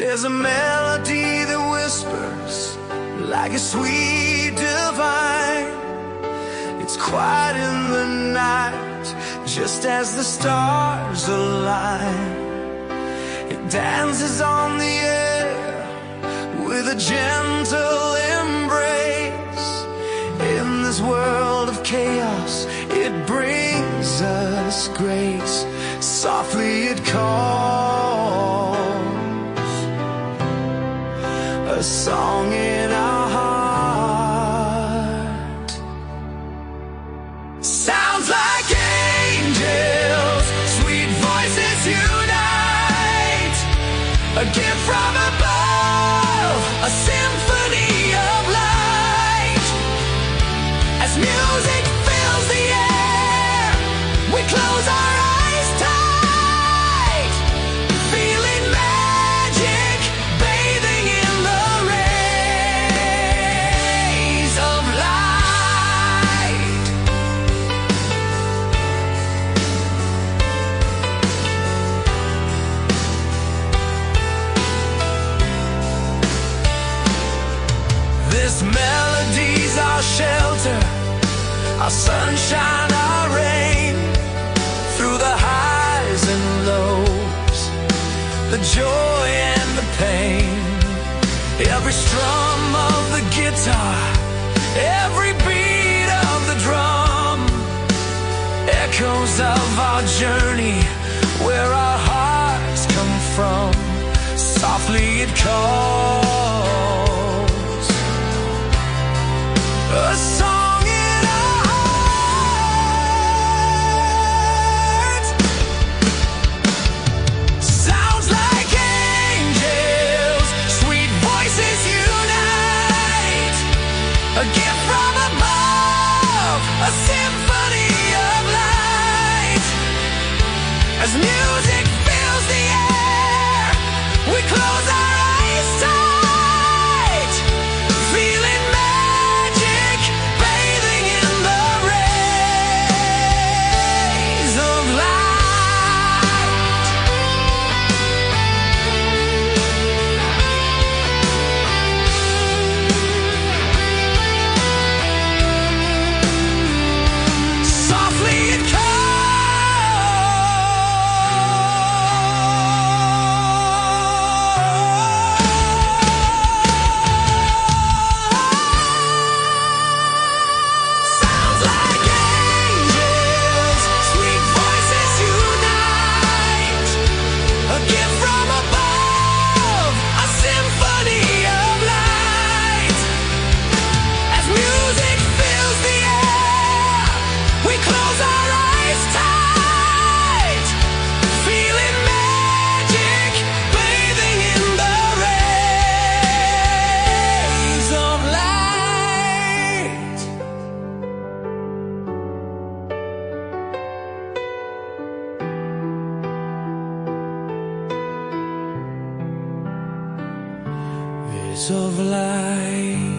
There's a melody that whispers like a sweet divine. It's quiet in the night, just as the stars align. It dances on the air with a gentle embrace. In this world of chaos, it brings us grace. Softly it calls, a song in our heart. Sounds like angels, sweet voices unite. A gift from above, a symphony of light. As music fills the air, we close our eyes tight, feeling magic bathing in the rays of light. This melody's our shelter, our sunshine, our rain. Through the highs and lows, the joy and the pain. Every strum of the guitar, every beat of the drum, echoes of our journey, where our hearts come from. Softly it calls, a song in our heart. Sounds like angels, sweet voices unite. A gift from above, a symphony of light. As music fills the air, we close our eyes tight, feeling magic bathing in the rays of light. Softly it calls, sounds like angels, sweet voices unite. A gift from above, a symphony of light. As music fills the air, we close our eyes tight, feeling magic bathing in the rays of light. Rays of light.